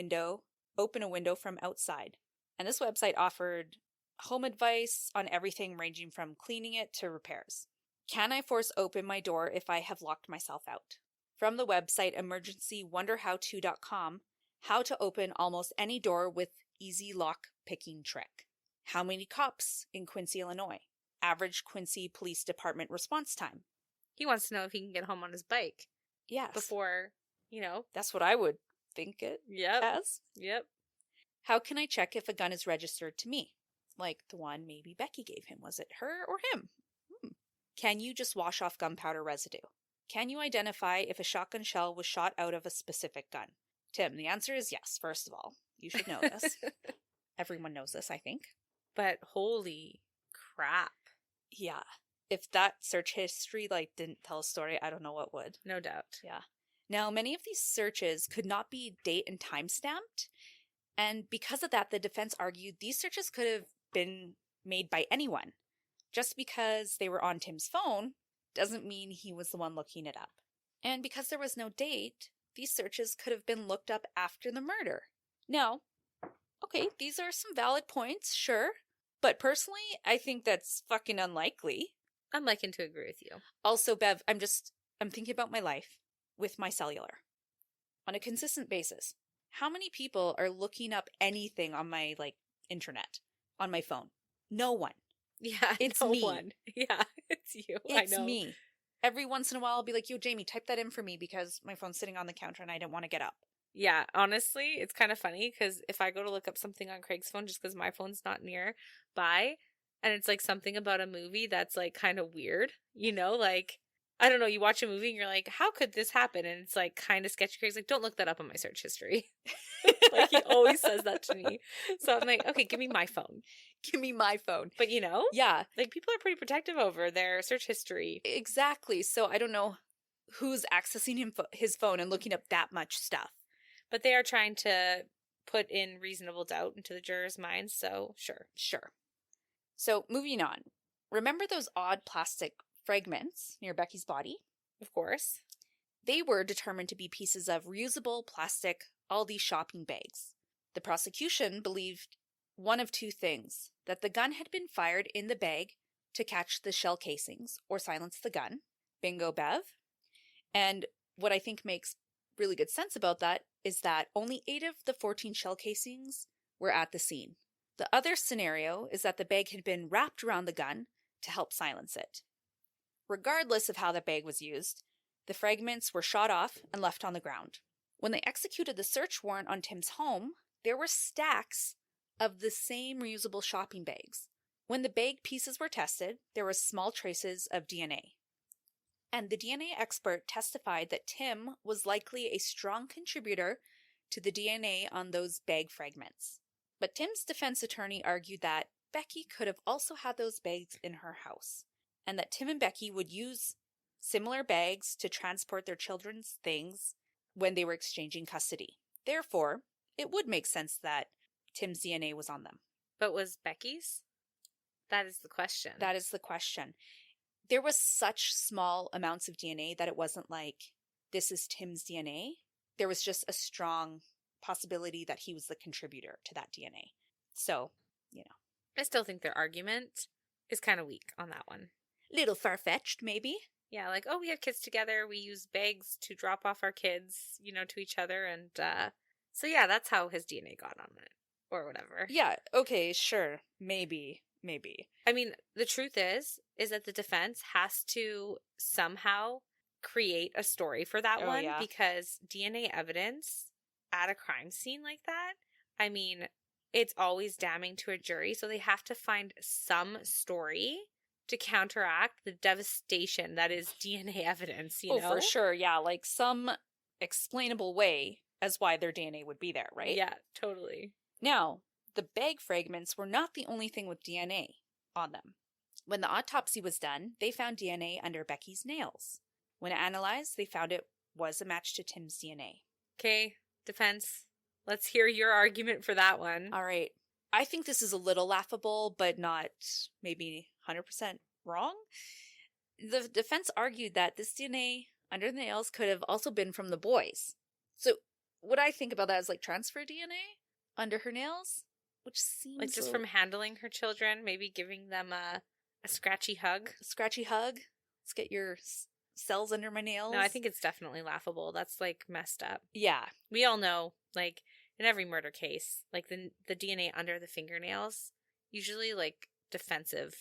window from outside. And this website offered home advice on everything ranging from cleaning it to repairs. Can I force open my door if I have locked myself out? From the website emergencywonderhowto.com, how to open almost any door with easy lock picking trick. How many cops in Quincy, Illinois? Average Quincy Police Department response time. He wants to know if he can get home on his bike. Yes. Before, you know. That's what I would think it as. Yep. How can I check if a gun is registered to me? Like the one maybe Becky gave him. Was it her or him? Can you just wash off gunpowder residue? Can you identify if a shotgun shell was shot out of a specific gun? Tim, the answer is yes, first of all. You should know this. Everyone knows this, I think. But holy crap. Yeah. If that search history didn't tell a story, I don't know what would. No doubt. Yeah. Now, many of these searches could not be date and time stamped. And because of that, the defense argued these searches could have been made by anyone. Just because they were on Tim's phone doesn't mean he was the one looking it up. And because there was no date, these searches could have been looked up after the murder. Now, okay, these are some valid points, sure. But personally, I think that's fucking unlikely. I'm liking to agree with you. Also, Bev, I'm thinking about my life with my cellular on a consistent basis. How many people are looking up anything on my internet on my phone? No one. Yeah, it's no me. One. Yeah, it's you. It's I know. me. Every once in a while, I'll be like, yo, Jamie, type that in for me because my phone's sitting on the counter and I didn't want to get up. Yeah, honestly, it's kind of funny because if I go to look up something on Craig's phone just because my phone's not nearby and it's like something about a movie that's like kind of weird, you know, like, I don't know, you watch a movie and you're like, how could this happen? And it's like kind of sketchy. Craig's like, don't look that up on my search history. Like he always says that to me. So I'm like, okay, give me my phone. Give me my phone. But you know, yeah, like people are pretty protective over their search history. Exactly. So I don't know who's accessing his phone and looking up that much stuff. But they are trying to put in reasonable doubt into the jurors' minds, so sure. So moving on. Remember those odd plastic fragments near Becky's body? Of course. They were determined to be pieces of reusable plastic Aldi shopping bags. The prosecution believed one of two things: that the gun had been fired in the bag to catch the shell casings or silence the gun. Bingo, Bev. And what I think makes really good sense about that is that only 8 of the 14 shell casings were at the scene. The other scenario is that the bag had been wrapped around the gun to help silence it. Regardless of how the bag was used, the fragments were shot off and left on the ground. When they executed the search warrant on Tim's home, there were stacks of the same reusable shopping bags. When the bag pieces were tested, there were small traces of DNA. And the DNA expert testified that Tim was likely a strong contributor to the DNA on those bag fragments. But Tim's defense attorney argued that Becky could have also had those bags in her house, and that Tim and Becky would use similar bags to transport their children's things when they were exchanging custody. Therefore, it would make sense that Tim's DNA was on them. But was Becky's? That is the question. That is the question. There was such small amounts of DNA that it wasn't like, this is Tim's DNA. There was just a strong possibility that he was the contributor to that DNA. So, I still think their argument is kind of weak on that one. Little far-fetched, maybe. Yeah, like, we have kids together. We use bags to drop off our kids, to each other. And so, yeah, that's how his DNA got on it or whatever. Yeah, okay, sure. Maybe. I mean, the truth is that the defense has to somehow create a story for that one, yeah. Because DNA evidence at a crime scene like that, I mean, it's always damning to a jury, so they have to find some story to counteract the devastation that is DNA evidence, you know? Oh, for sure, yeah, like some explainable way as why their DNA would be there, right? Yeah, totally. Now, the bag fragments were not the only thing with DNA on them. When the autopsy was done, they found DNA under Becky's nails. When analyzed, they found it was a match to Tim's DNA. Okay, defense, let's hear your argument for that one. All right. I think this is a little laughable, but not maybe 100% wrong. The defense argued that this DNA under the nails could have also been from the boys. So what I think about that is like transfer DNA under her nails, which seems like just from handling her children, maybe giving them a scratchy hug. A scratchy hug. Let's get your cells under my nails. No, I think it's definitely laughable. That's like messed up. Yeah. We all know, like in every murder case, like the DNA under the fingernails, usually like defensive.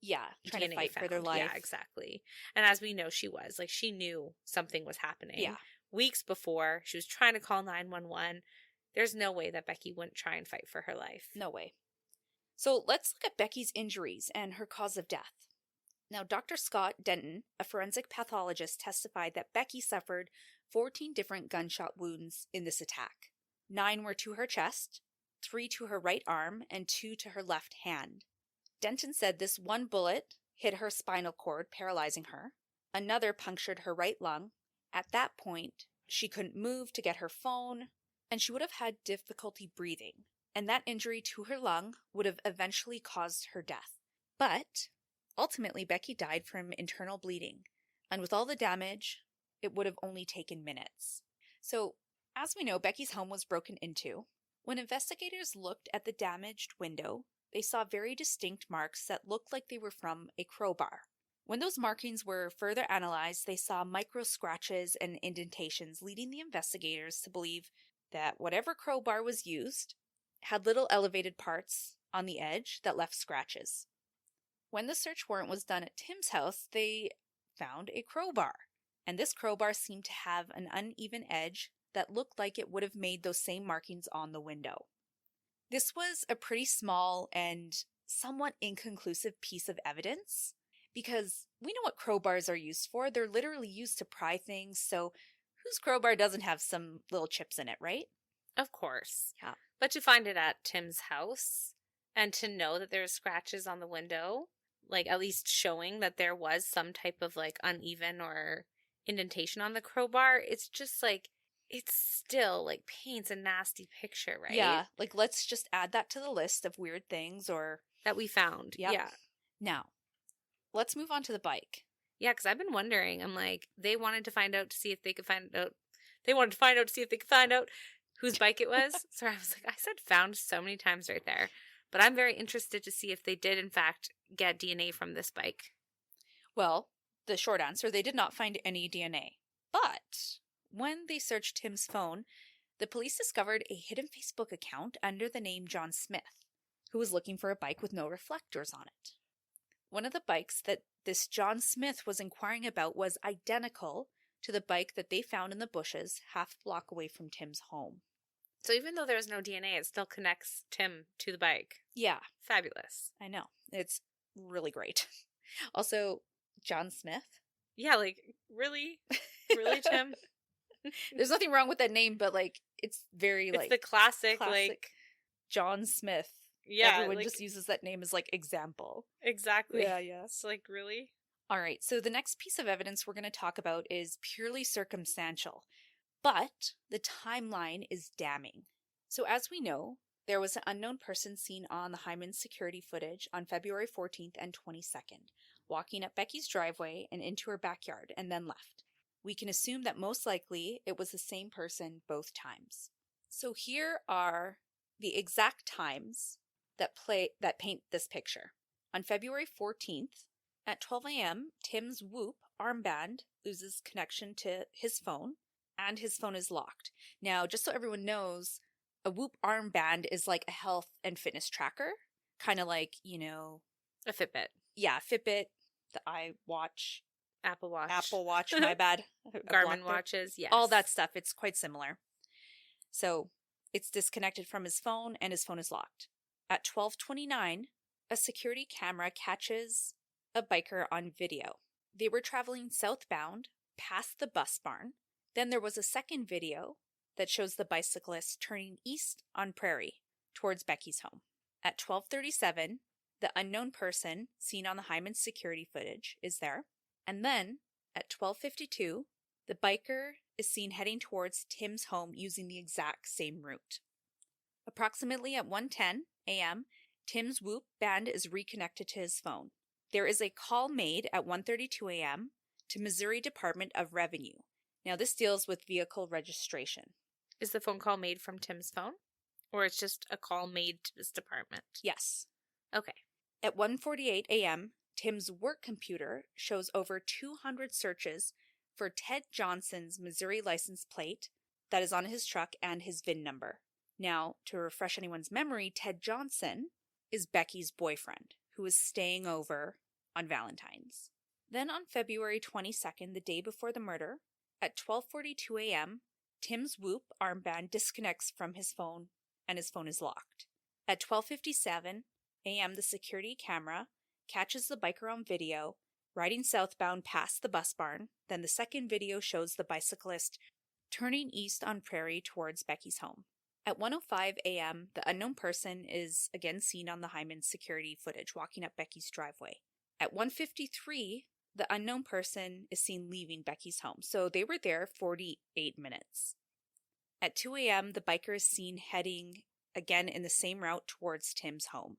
Yeah, trying DNA to fight found. for their life. Yeah, exactly. And as we know, she was like, she knew something was happening. Yeah. Weeks before, she was trying to call 911. There's no way that Becky wouldn't try and fight for her life. No way. So let's look at Becky's injuries and her cause of death. Now, Dr. Scott Denton, a forensic pathologist, testified that Becky suffered 14 different gunshot wounds in this attack. 9 were to her chest, 3 to her right arm, and 2 to her left hand. Denton said this one bullet hit her spinal cord, paralyzing her. Another punctured her right lung. At that point, she couldn't move to get her phone, and she would have had difficulty breathing. And that injury to her lung would have eventually caused her death. But ultimately, Becky died from internal bleeding, and with all the damage, it would have only taken minutes. So, as we know, Becky's home was broken into. When investigators looked at the damaged window, they saw very distinct marks that looked like they were from a crowbar. When those markings were further analyzed, they saw micro scratches and indentations, leading the investigators to believe that whatever crowbar was used had little elevated parts on the edge that left scratches. When the search warrant was done at Tim's house, they found a crowbar, and this crowbar seemed to have an uneven edge that looked like it would have made those same markings on the window. This was a pretty small and somewhat inconclusive piece of evidence, because we know what crowbars are used for. They're literally used to pry things, so whose crowbar doesn't have some little chips in it, right? Of course. Yeah. But to find it at Tim's house and to know that there's scratches on the window, like at least showing that there was some type of like uneven or indentation on the crowbar, it's just like, it's still like paints a nasty picture, right? Yeah, like let's just add that to the list of weird things or that we found. Yep. Yeah. Now, let's move on to the bike. Yeah, because I've been wondering. I'm like, they wanted to find out to see if they could find out. They wanted to find out to see if they could find out whose bike it was. So I was like, I said found so many times right there. But I'm very interested to see if they did, in fact, get DNA from this bike. Well, the short answer, they did not find any DNA. But when they searched Tim's phone, the police discovered a hidden Facebook account under the name John Smith. who was looking for a bike with no reflectors on it. One of the bikes that this John Smith was inquiring about was identical to the bike that they found in the bushes half a block away from Tim's home. So even though there's no DNA, it still connects Tim to the bike. Yeah. Fabulous. I know. It's really great. Also, John Smith. Yeah, like, really? Really, Tim? There's nothing wrong with that name, but, like, it's very, It's the classic, like... John Smith. Yeah. Everyone like, just uses that name as, like, example. Exactly. Yeah. It's like, really? All right, so the next piece of evidence we're going to talk about is purely circumstantial, but the timeline is damning. So as we know, there was an unknown person seen on the Hyman security footage on February 14th and 22nd, walking up Becky's driveway and into her backyard and then left. We can assume that most likely it was the same person both times. So here are the exact times that paint this picture. On February 14th, at 12 a.m., Tim's Whoop armband loses connection to his phone, and his phone is locked. Now, just so everyone knows, a Whoop armband is like a health and fitness tracker, kind of like, A Fitbit. Yeah, Fitbit, the iWatch, Apple Watch, my bad. Garmin watches, yes. All that stuff, it's quite similar. So, it's disconnected from his phone, and his phone is locked. At 12:29, a security camera catches a biker on video. They were traveling southbound past the bus barn. Then there was a second video that shows the bicyclist turning east on Prairie towards Becky's home. At 12:37, the unknown person seen on the Hyman security footage is there. And then at 12:52, the biker is seen heading towards Tim's home using the exact same route. Approximately at 1:10 a.m., Tim's Whoop band is reconnected to his phone. There is a call made at 1:32 a.m. to Missouri Department of Revenue. Now, this deals with vehicle registration. Is the phone call made from Tim's phone? Or it's just a call made to this department? Yes. Okay. At 1:48 a.m., Tim's work computer shows over 200 searches for Ted Johnson's Missouri license plate that is on his truck and his VIN number. Now, to refresh anyone's memory, Ted Johnson is Becky's boyfriend, who is staying over on Valentine's. Then on February 22nd, the day before the murder, at 12:42 a.m., Tim's Whoop armband disconnects from his phone and his phone is locked. At 12:57 a.m., the security camera catches the biker on video riding southbound past the bus barn. Then the second video shows the bicyclist turning east on Prairie towards Becky's home. At 1:05 a.m., the unknown person is again seen on the Hyman security footage walking up Becky's driveway. At 1:53, the unknown person is seen leaving Becky's home, so they were there 48 minutes. At 2 a.m., the biker is seen heading again in the same route towards Tim's home.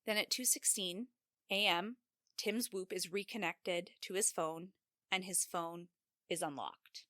Then at 2:16 a.m., Tim's Whoop is reconnected to his phone, and his phone is unlocked.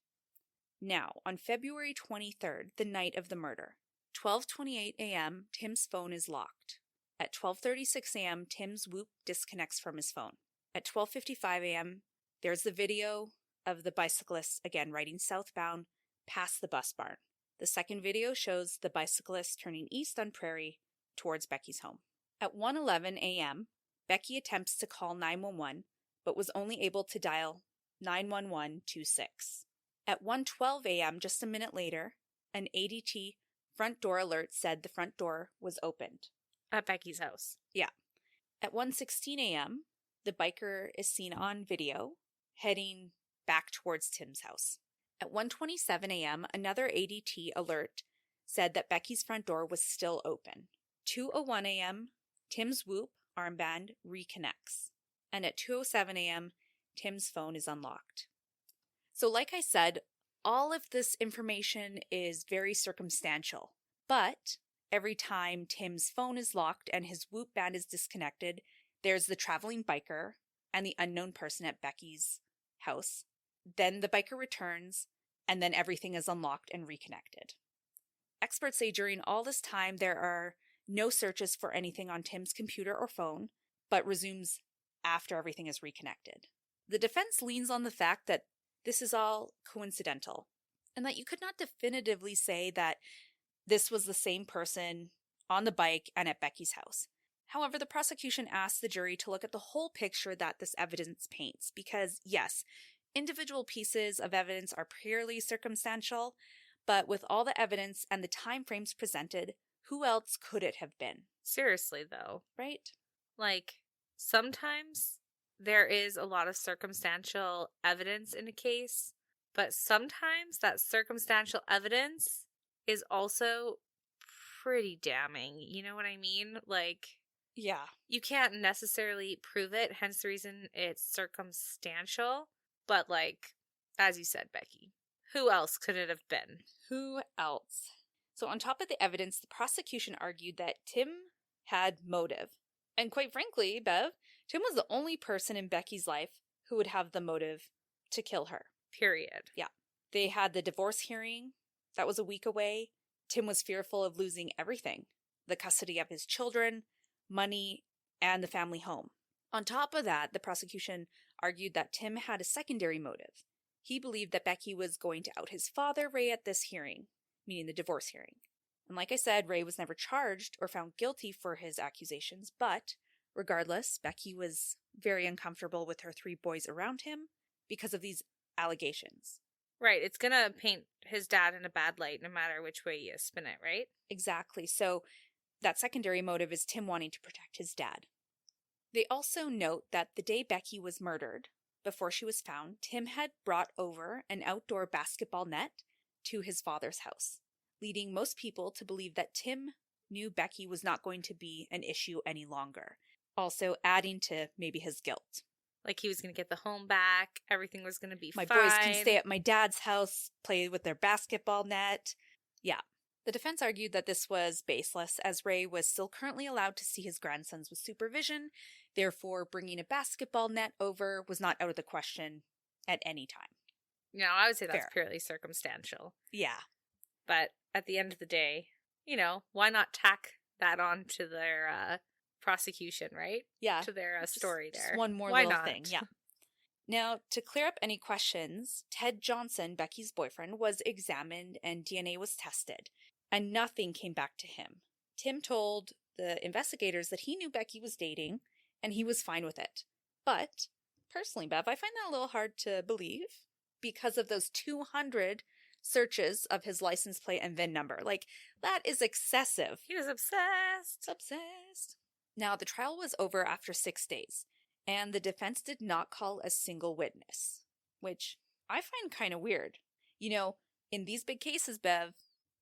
Now, on February 23rd, the night of the murder, 12:28 a.m., Tim's phone is locked. At 12:36 a.m., Tim's Whoop disconnects from his phone. At 12:55 a.m., there's the video of the bicyclist again riding southbound past the bus barn. The second video shows the bicyclist turning east on Prairie towards Becky's home. At 1:11 a.m., Becky attempts to call 911, but was only able to dial 91126. At 1:12 a.m., just a minute later, an ADT front door alert said the front door was opened. At Becky's house. Yeah. At 1:16 a.m., the biker is seen on video heading back towards Tim's house. At 1:27 a.m., another ADT alert said that Becky's front door was still open. 2:01 a.m., Tim's Whoop armband reconnects. And at 2:07 a.m., Tim's phone is unlocked. So like I said, all of this information is very circumstantial. But every time Tim's phone is locked and his Whoop band is disconnected, there's the traveling biker and the unknown person at Becky's house. Then the biker returns, and then everything is unlocked and reconnected. Experts say during all this time, there are no searches for anything on Tim's computer or phone, but resumes after everything is reconnected. The defense leans on the fact that this is all coincidental, and that you could not definitively say that this was the same person on the bike, and at Becky's house. However, the prosecution asked the jury to look at the whole picture that this evidence paints because, yes, individual pieces of evidence are purely circumstantial, but with all the evidence and the time frames presented, who else could it have been? Seriously, though. Right? Like, sometimes there is a lot of circumstantial evidence in a case, but sometimes that circumstantial evidence is also pretty damning. You know what I mean? Like, Yeah. you can't necessarily prove it, hence the reason it's circumstantial. But, like, as you said, Becky, who else could it have been? Who else? So on top of the evidence, the prosecution argued that Tim had motive. And quite frankly, Bev, Tim was the only person in Becky's life who would have the motive to kill her. Period. Yeah. They had the divorce hearing. That was a week away. Tim was fearful of losing everything. The custody of his children, money, and the family home. On top of that, the prosecution argued that Tim had a secondary motive. He believed that Becky was going to out his father, Ray, at this hearing, meaning the divorce hearing. And like I said, Ray was never charged or found guilty for his accusations, but regardless, Becky was very uncomfortable with her 3 boys around him because of these allegations. Right, it's gonna paint his dad in a bad light no matter which way you spin it, right? Exactly. So that secondary motive is Tim wanting to protect his dad. They also note that the day Becky was murdered, before she was found, Tim had brought over an outdoor basketball net to his father's house, leading most people to believe that Tim knew Becky was not going to be an issue any longer, also adding to maybe his guilt. Like he was going to get the home back, everything was going to be My fine. boys can stay at my dad's house, play with their basketball net. Yeah. The defense argued that this was baseless, as Ray was still currently allowed to see his grandsons with supervision. Therefore, bringing a basketball net over was not out of the question at any time. No, I would say that's Fair. purely circumstantial. Yeah. But at the end of the day, you know, why not tack that on to their prosecution, right? Yeah. To their story there. Just one more why little not? thing. Yeah. Now, to clear up any questions, Ted Johnson, Becky's boyfriend, was examined and DNA was tested, and nothing came back to him. Tim told the investigators that he knew Becky was dating, and he was fine with it. But, personally, Bev, I find that a little hard to believe because of those 200 searches of his license plate and VIN number. Like, that is excessive. He was obsessed. Obsessed. Now, the trial was over after 6 days, and the defense did not call a single witness, which I find kind of weird. You know, in these big cases, Bev,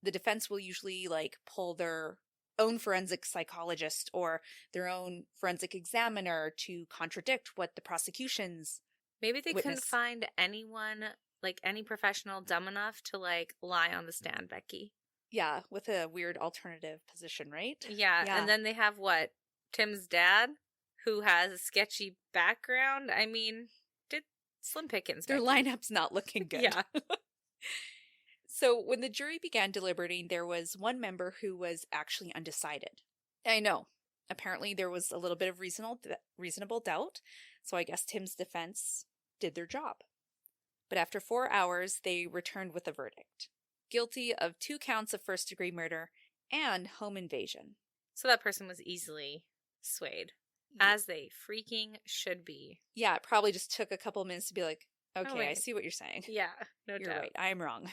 the defense will usually, like, pull their own forensic psychologist or their own forensic examiner to contradict what the prosecution's Maybe they couldn't witness. find anyone, like any professional dumb enough to like lie on the stand, Becky. Yeah, with a weird alternative position, right? Yeah, and then they have what? Tim's dad, who has a sketchy background. I mean, did slim pickings. Their Becky. lineup's not looking good. Yeah. So when the jury began deliberating, there was one member who was actually undecided. I know. Apparently there was a little bit of reasonable doubt, so I guess Tim's defense did their job. But after 4 hours, they returned with a verdict. Guilty of 2 counts of first-degree murder and home invasion. So that person was easily swayed, as they freaking should be. Yeah, it probably just took a couple minutes to be like, okay, I wait. see what you're saying. Yeah, no You're doubt. right, I am wrong.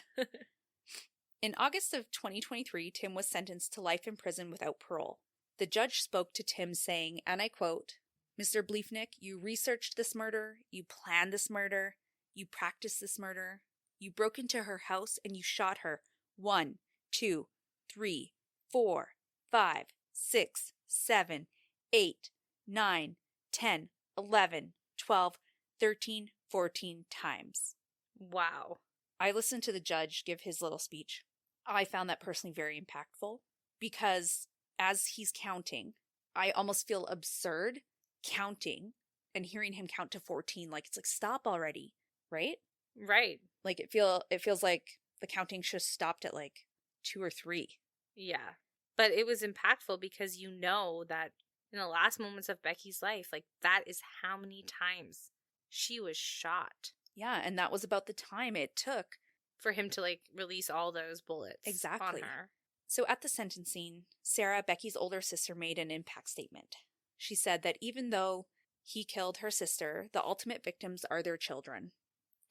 In August of 2023, Tim was sentenced to life in prison without parole. The judge spoke to Tim saying, and I quote, "Mr. Bliefnick, you researched this murder, you planned this murder, you practiced this murder, you broke into her house and you shot her 1, 2, 3, 4, 5, 6, 7, 8, 9, 10, 11, 12, 13, 14 times." Wow. I listened to the judge give his little speech. I found that personally very impactful because as he's counting, I almost feel absurd counting and hearing him count to 14. Like, it's like, stop already, right? Right. Like, it feels like the counting should have stopped at like 2 or 3. Yeah. But it was impactful because you know that in the last moments of Becky's life, like, that is how many times she was shot. Yeah, and that was about the time it took. For him to, like, release all those bullets Exactly. on her. So at the sentencing, Sarah, Becky's older sister, made an impact statement. She said that even though he killed her sister, the ultimate victims are their children.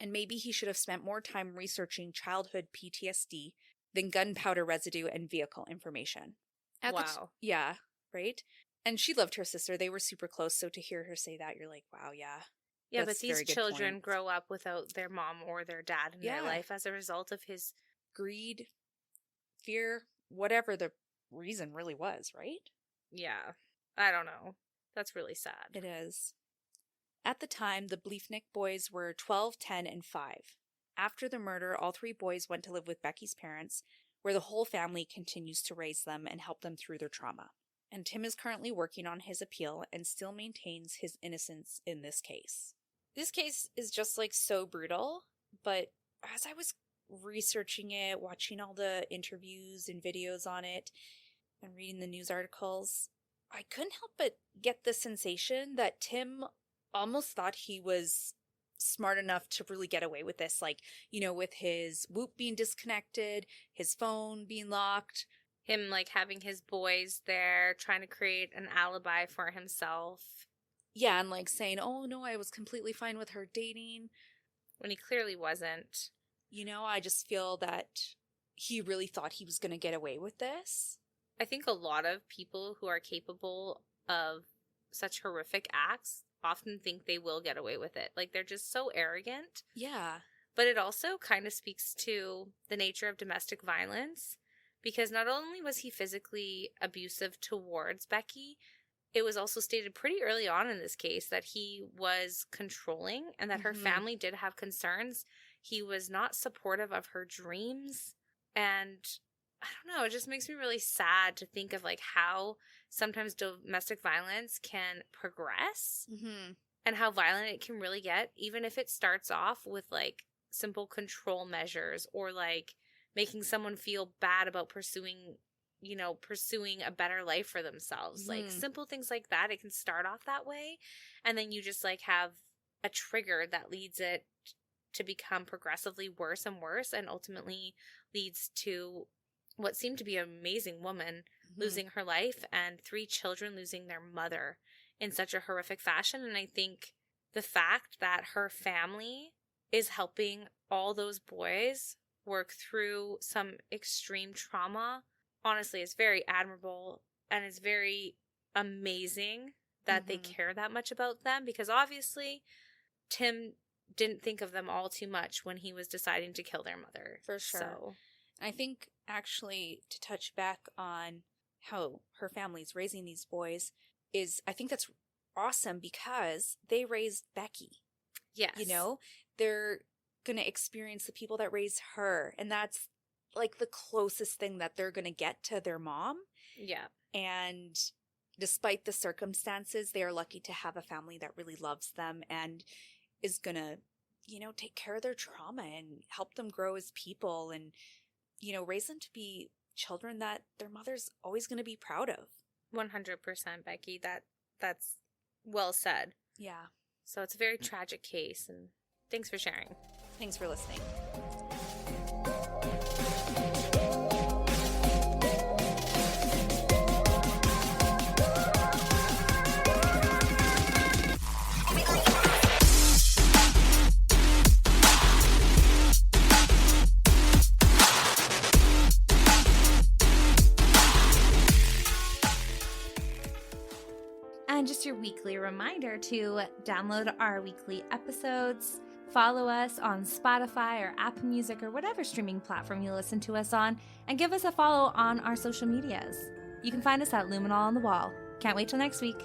And maybe he should have spent more time researching childhood PTSD than gunpowder residue and vehicle information. Wow. Yeah, right? And she loved her sister. They were super close. So to hear her say that, you're like, wow, yeah. Yeah, that's but a very these good children point. grow up without their mom or their dad in their life as a result of his greed, fear, whatever the reason really was, right? Yeah. I don't know. That's really sad. It is. At the time, the Bliefnick boys were 12, 10, and 5. After the murder, all 3 boys went to live with Becky's parents, where the whole family continues to raise them and help them through their trauma. And Tim is currently working on his appeal and still maintains his innocence in this case. This case is just like so brutal, but as I was researching it, watching all the interviews and videos on it, and reading the news articles, I couldn't help but get the sensation that Tim almost thought he was smart enough to really get away with this. Like, you know, with his Whoop being disconnected, his phone being locked. Him, like, having his boys there, trying to create an alibi for himself. Yeah, and, like, saying, oh, no, I was completely fine with her dating. When he clearly wasn't. You know, I just feel that he really thought he was going to get away with this. I think a lot of people who are capable of such horrific acts often think they will get away with it. Like, they're just so arrogant. Yeah. But it also kind of speaks to the nature of domestic violence, because not only was he physically abusive towards Becky, it was also stated pretty early on in this case that he was controlling and that her family did have concerns. He was not supportive of her dreams. And I don't know, it just makes me really sad to think of like how sometimes domestic violence can progress and how violent it can really get, even if it starts off with like simple control measures or like making someone feel bad about pursuing a better life for themselves. Like simple things like that. It can start off that way. And then you just like have a trigger that leads it to become progressively worse and worse, and ultimately leads to what seemed to be an amazing woman losing her life and 3 children losing their mother in such a horrific fashion. And I think the fact that her family is helping all those boys work through some extreme trauma, honestly, is very admirable, and it's very amazing that they care that much about them, because obviously Tim didn't think of them all too much when he was deciding to kill their mother. For sure. So I think actually to touch back on how her family's raising these boys is, I think that's awesome because they raised Becky. Yes. You know, they're going to experience the people that raised her, and that's like the closest thing that they're going to get to their mom. Yeah. And despite the circumstances, they are lucky to have a family that really loves them and is going to, you know, take care of their trauma and help them grow as people and, you know, raise them to be children that their mother's always going to be proud of. 100%, Becky. That's well said. Yeah. So it's a very tragic case, and thanks for sharing. Thanks for listening. And just your weekly reminder to download our weekly episodes, follow us on Spotify or Apple Music or whatever streaming platform you listen to us on, and give us a follow on our social medias. You can find us at Luminol on the Wall. Can't wait till next week.